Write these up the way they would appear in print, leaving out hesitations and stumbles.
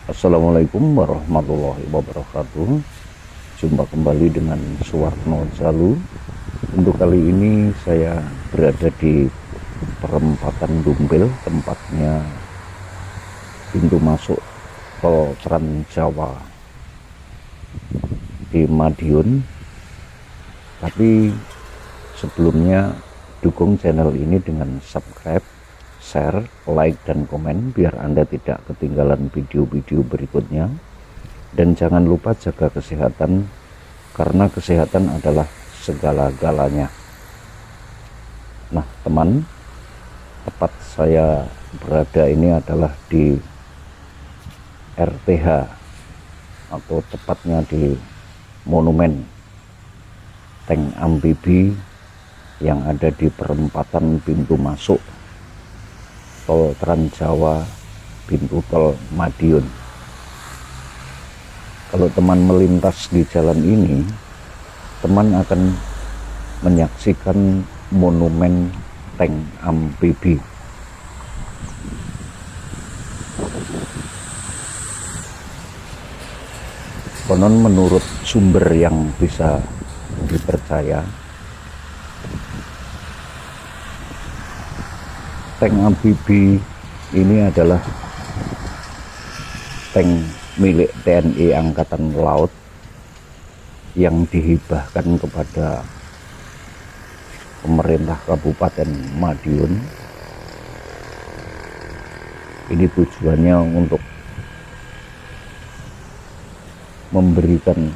Assalamualaikum warahmatullahi wabarakatuh. Jumpa kembali dengan Suwarno Jalu. Untuk kali ini saya berada di perempatan Dumpil, tempatnya pintu masuk tol Trans Jawa di Madiun. Tapi sebelumnya dukung channel ini dengan subscribe, share, like, dan komen biar Anda tidak ketinggalan video-video berikutnya. Dan jangan lupa jaga kesehatan, karena kesehatan adalah segala-galanya. Nah teman, tempat saya berada ini adalah di RTH, atau tepatnya di monumen tank amfibi yang ada di perempatan pintu masuk tol Trans Jawa, pintu tol Madiun. Kalau teman melintas di jalan ini, teman akan menyaksikan monumen tank amfibi. Konon menurut sumber yang bisa dipercaya, tank amfibi ini adalah tank milik TNI Angkatan Laut yang dihibahkan kepada pemerintah Kabupaten Madiun. Ini tujuannya untuk memberikan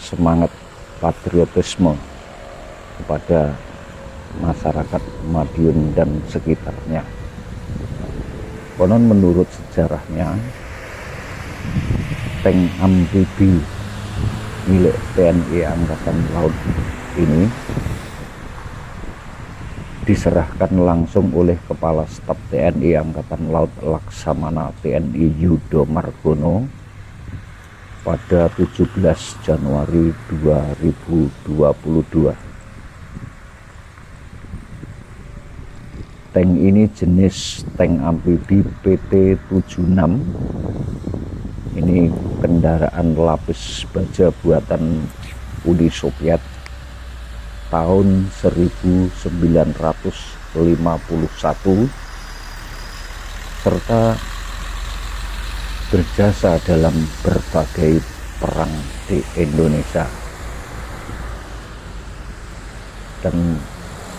semangat patriotisme kepada masyarakat Madiun dan sekitarnya. Konon menurut sejarahnya, tank amfibi milik TNI Angkatan Laut ini diserahkan langsung oleh Kepala Staf TNI Angkatan Laut Laksamana TNI Yudo Margono pada 17 Januari 2022. Tank ini jenis tank amfibi PT-76. Ini kendaraan lapis baja buatan Uni Soviet tahun 1951, serta berjasa dalam berbagai perang di Indonesia. Dan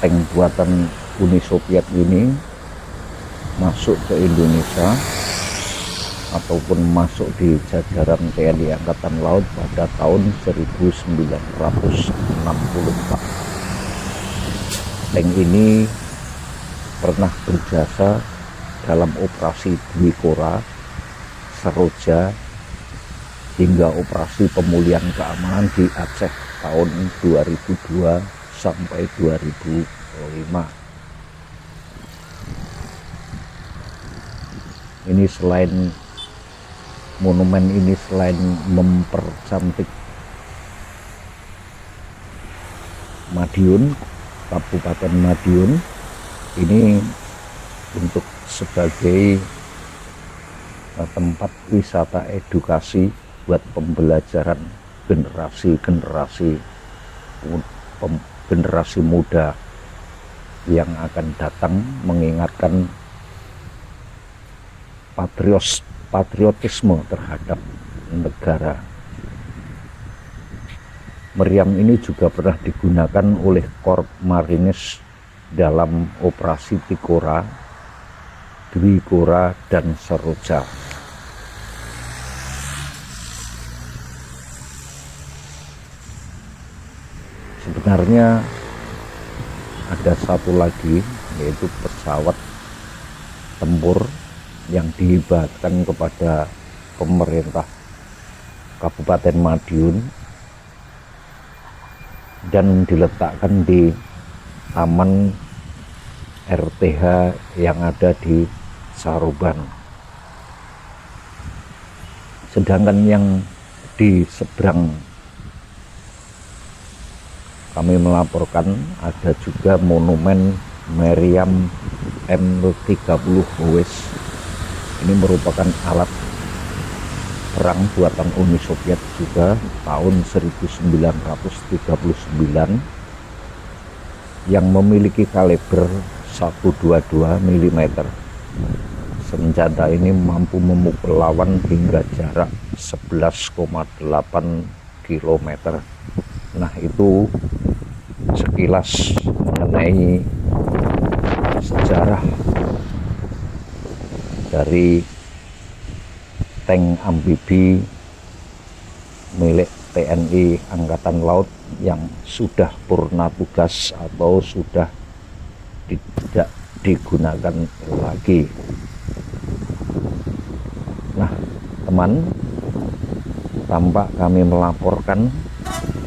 tank buatan Uni Soviet ini masuk ke Indonesia ataupun masuk di jajaran TNI Angkatan Laut pada tahun 1964. Tank ini pernah berjasa dalam operasi Dwi Kora, Seroja, hingga operasi pemulihan keamanan di Aceh tahun 2002 sampai 2005. Ini monumen ini selain mempercantik Madiun, Kabupaten Madiun, ini untuk sebagai tempat wisata edukasi buat pembelajaran generasi muda yang akan datang, mengingatkan patriotisme terhadap negara. Meriam ini juga pernah digunakan oleh Korps Marinir dalam operasi Tikora, Dwi Kora, dan Seroja. Sebenarnya ada satu lagi, yaitu pesawat tempur yang dihibahkan kepada pemerintah Kabupaten Madiun dan diletakkan di Taman RTH yang ada di Saroban. Sedangkan yang di seberang kami melaporkan ada juga monumen meriam M30 Howes. Ini merupakan alat perang buatan Uni Soviet juga tahun 1939 yang memiliki kaliber 122 mm. Senjata ini mampu memukul lawan hingga jarak 11,8 km. Nah, itu sekilas mengenai sejarah dari tank amfibi milik TNI Angkatan Laut yang sudah purna tugas atau sudah tidak digunakan lagi. Nah, teman, tampak kami melaporkan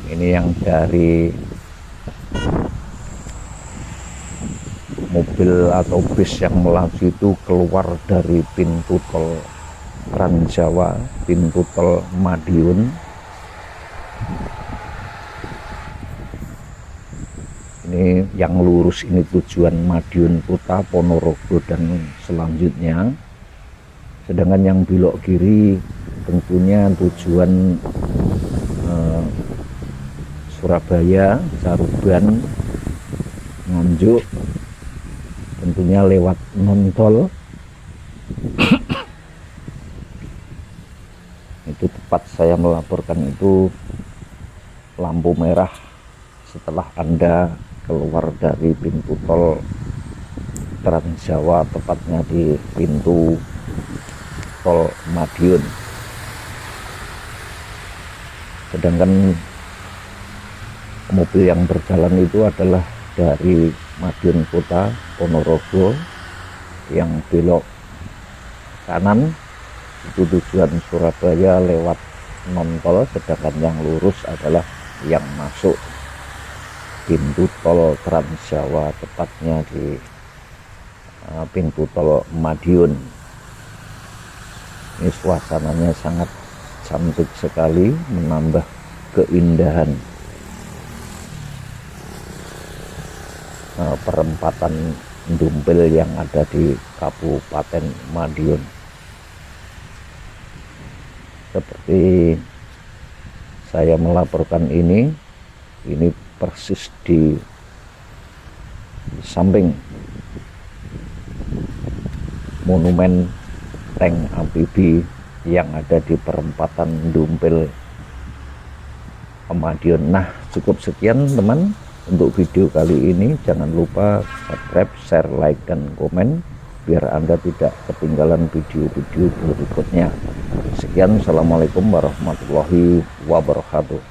ini yang dari mobil atau bis yang melaju itu keluar dari pintu tol Trans Jawa, pintu tol Madiun. Ini yang lurus ini tujuan Madiun Kota, Ponorogo dan selanjutnya. Sedangkan yang belok kiri tentunya tujuan Surabaya, Caruban, Nganjuk, tentunya lewat non-tol. Itu tepat saya melaporkan itu lampu merah setelah Anda keluar dari pintu tol Trans Jawa, tepatnya di pintu tol Madiun. Sedangkan mobil yang berjalan itu adalah dari Madiun Kota, Ponorogo, yang belok kanan itu tujuan Surabaya lewat non-tol, sedangkan yang lurus adalah yang masuk pintu tol Trans Jawa, tepatnya di pintu tol Madiun. Ini suasananya sangat cantik sekali, menambah keindahan perempatan Dumpil yang ada di Kabupaten Madiun. Seperti saya melaporkan ini persis di samping monumen tank amfibi yang ada di perempatan Dumpil Madiun. Nah, cukup sekian teman untuk video kali ini. Jangan lupa subscribe, share, like, dan komen biar Anda tidak ketinggalan video-video berikutnya. Sekian, assalamualaikum warahmatullahi wabarakatuh.